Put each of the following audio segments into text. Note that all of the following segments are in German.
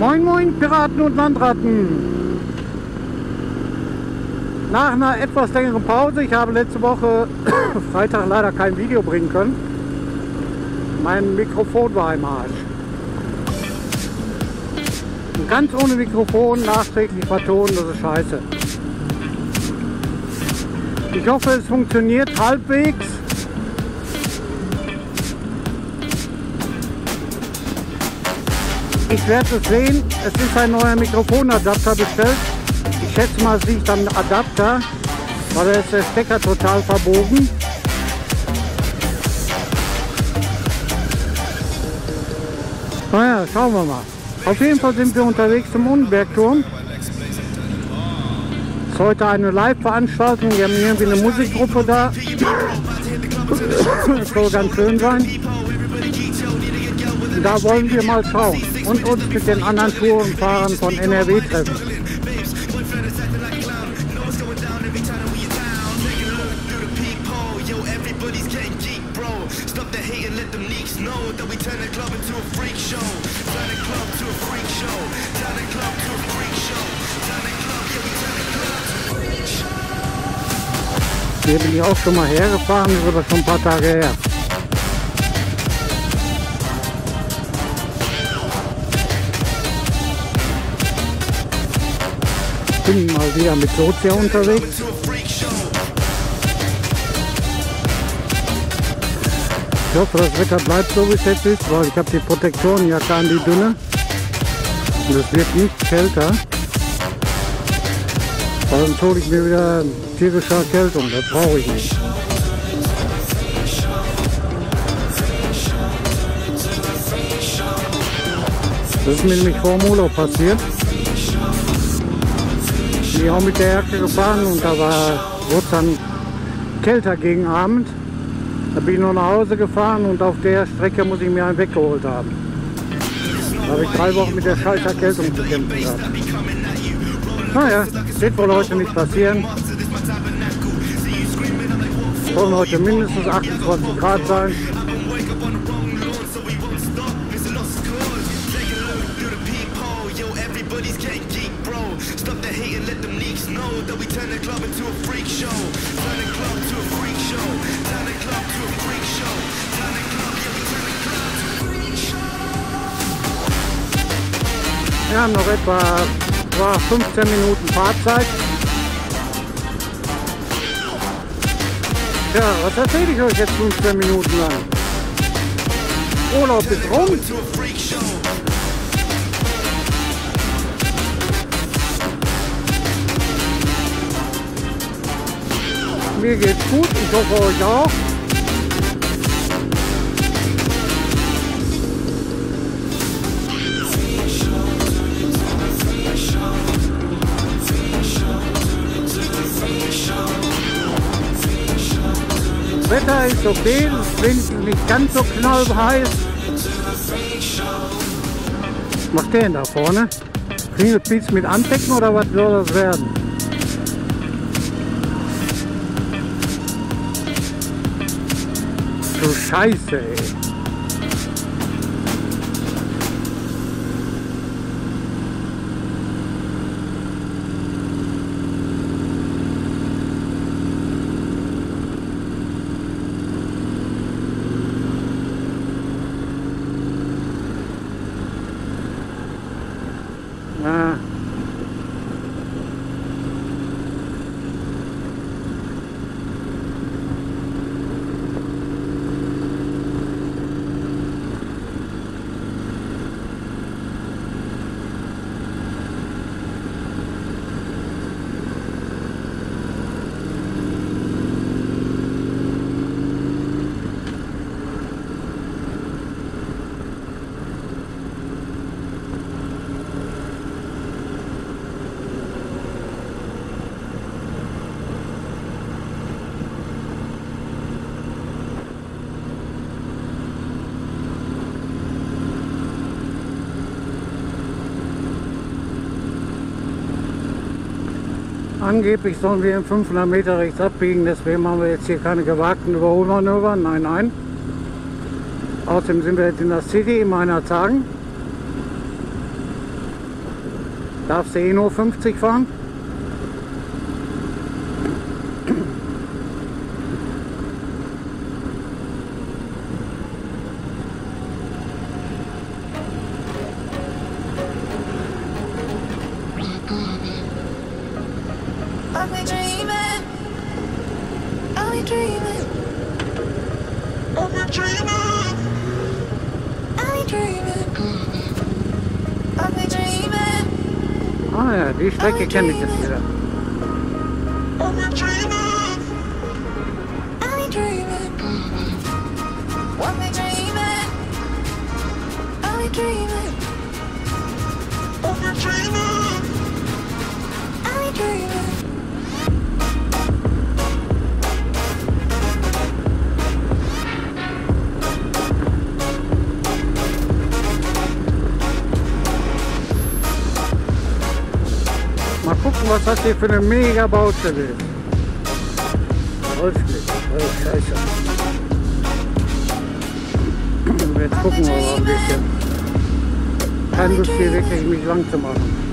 Moinmoin Piraten und Landratten. Nach einer etwas längeren Pause, ich habe letzte Woche Freitag leider kein Video bringen können. Mein Mikrofon war im Arsch. Und ganz ohne Mikrofon nachträglich vertonen, das ist scheiße. Ich hoffe, es funktioniert halbwegs. Ich werde es sehen. Es ist ein neuer Mikrofonadapter bestellt. Ich schätze mal, es liegt am Adapter, weil da ist der Stecker total verbogen. Naja, schauen wir mal. Auf jeden Fall sind wir unterwegs zum Unnenbergturm. Es ist heute eine Live-Veranstaltung. Wir haben irgendwie eine Musikgruppe da. Das soll ganz schön sein. Und da wollen wir mal schauen und uns mit den anderen Tourenfahrern von NRW treffen. Hier bin ich auch schon mal hergefahren, das ist aber schon ein paar Tage her. Ich bin mal wieder mit Sozia unterwegs. Ich hoffe, das Wetter bleibt so, wie es jetzt ist, weil ich habe die Protektorenjacke an, die dünne. Und es wird nicht kälter. Weil sonst hole ich mir wieder tierische Erkältung, das brauche ich nicht. Das ist mir nämlich vor dem Urlaub passiert. Ich bin auch mit der Jacke gefahren und da wurde es dann kälter gegen Abend. Da bin ich noch nach Hause gefahren und auf der Strecke muss ich mir einen weggeholt haben. Da habe ich 3 Wochen mit der scheiß Erkältung zu kämpfen gehabt. Naja, wird wohl heute nicht passieren. Es sollen heute mindestens 28 Grad sein. Wir haben noch etwa 15 Minuten Fahrzeit. Ja, was erzähle ich euch jetzt 15 Minuten lang? Urlaub ist rum. Mir geht's gut, ich hoffe euch auch. Das Wetter ist okay, es ist wenigstens nicht ganz so knallheiß. Was macht der denn da vorne? Klingelpilz mit Andecken oder was soll das werden? Du Scheiße, ey. Angeblich sollen wir in 500 Meter rechts abbiegen, deswegen machen wir jetzt hier keine gewagten Überholmanöver. Nein, nein. Außerdem sind wir jetzt in der City, in Meine. Darfst du eh nur 50 fahren? Ah ja, die Strecke kenne ich jetzt wieder. Mal gucken, was das hier für eine mega Baustelle ist. Holzblick, oh Scheiße. Jetzt gucken wir mal ein bisschen. Keine Lust hier wirklich mich lang zu machen.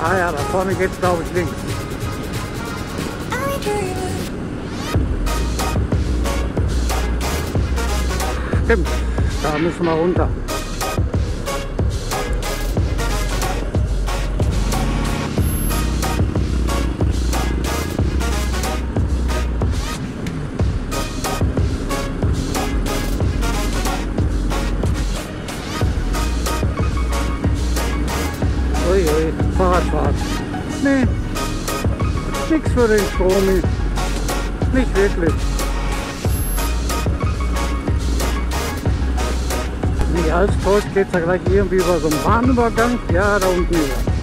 Ah ja, da vorne geht's glaube ich links. Stimmt, da müssen wir runter. Uiui, Fahrradfahrt. Nee, nix für den Stromi. Nicht wirklich. Nicht als täuscht, geht es ja gleich irgendwie über so einen Bahnübergang. Ja, da unten über.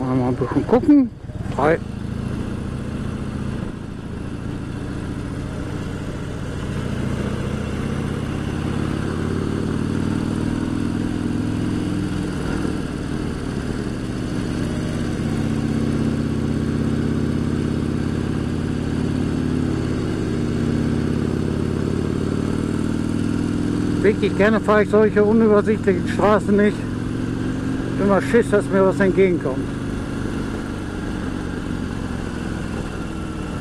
Mal ein bisschen gucken. Frei. Wirklich gerne fahre ich solche unübersichtlichen Straßen nicht. Immer Schiss, dass mir was entgegenkommt.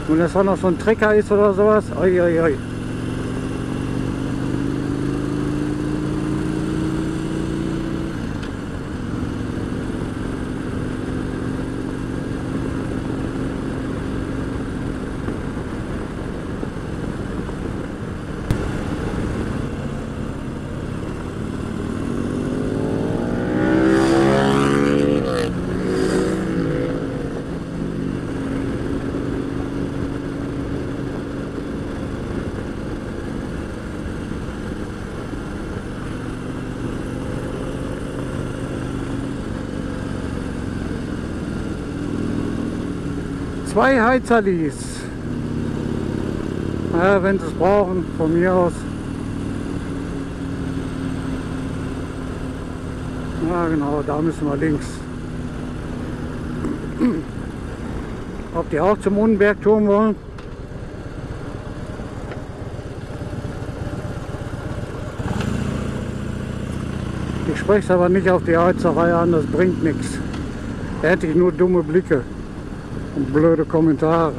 Und dass auch noch so ein Trecker ist oder sowas, oi, oi, oi. Zwei Heizerlis. Ja, wenn sie es brauchen, von mir aus. Ja genau, da müssen wir links. Ob die auch zum Unnenbergturm wollen? Ich spreche es aber nicht auf die Heizerei an, das bringt nichts. Da hätte ich nur dumme Blicke und blöde Kommentare.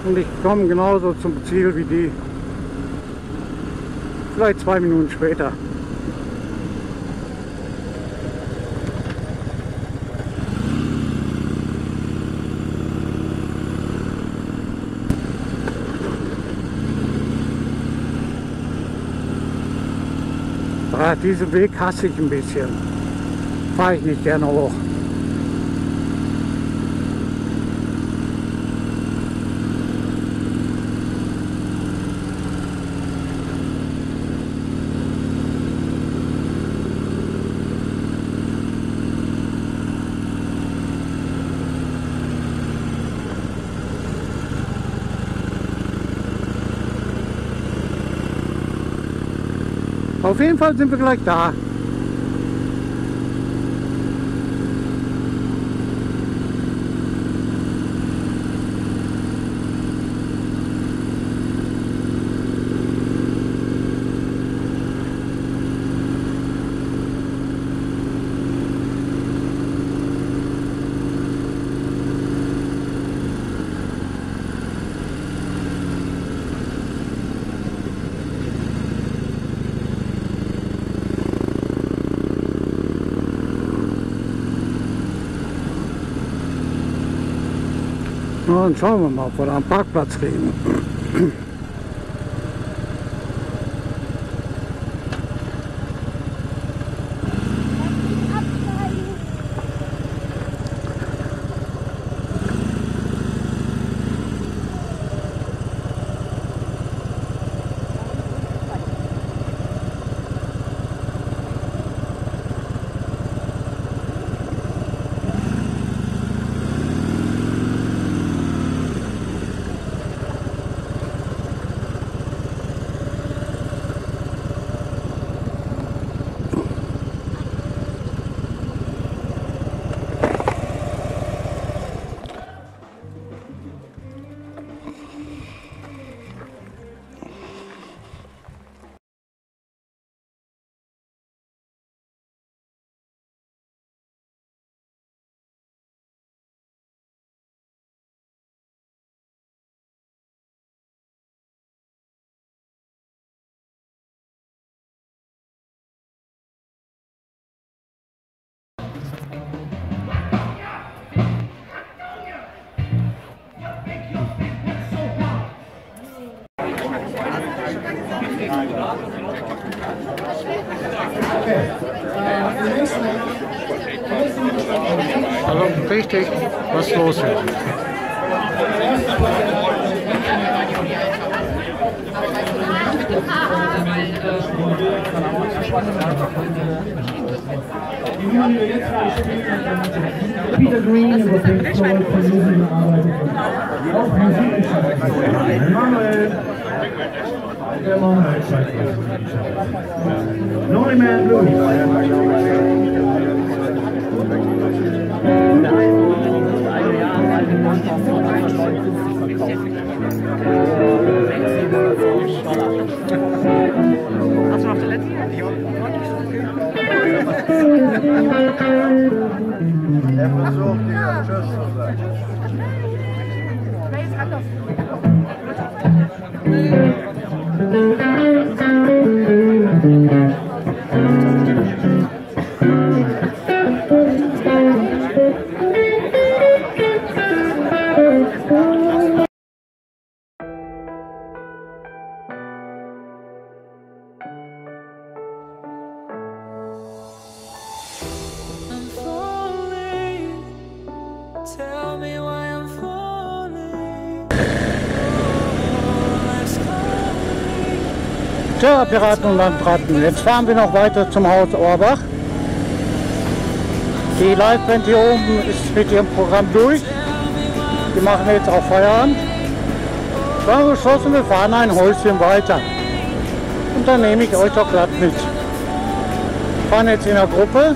Und ich komme genauso zum Ziel wie die. Vielleicht 2 Minuten später. Diesen Weg hasse ich ein bisschen. Fahre ich nicht gerne hoch. Auf jeden Fall sind wir gleich da. Na, dann schauen wir mal, ob wir da am Parkplatz kriegen. Also richtig, was los ist. Peter Green über Pink Floyd versuchen gearbeitet und auch Musik geschaffen. Manuel. Der Manuel zeigt Moinmoin Blues. Hast du noch die letzte? Er versucht, die Tschüss zu sagen. Nee, ist anders. Tja, Piraten und Landratten, jetzt fahren wir noch weiter zum Haus Orbach. Die Liveband hier oben ist mit ihrem Programm durch. Die machen jetzt auch Feierabend. Wir haben beschlossen, wir fahren ein Häuschen weiter. Und dann nehme ich euch doch glatt mit. Wir fahren jetzt in der Gruppe.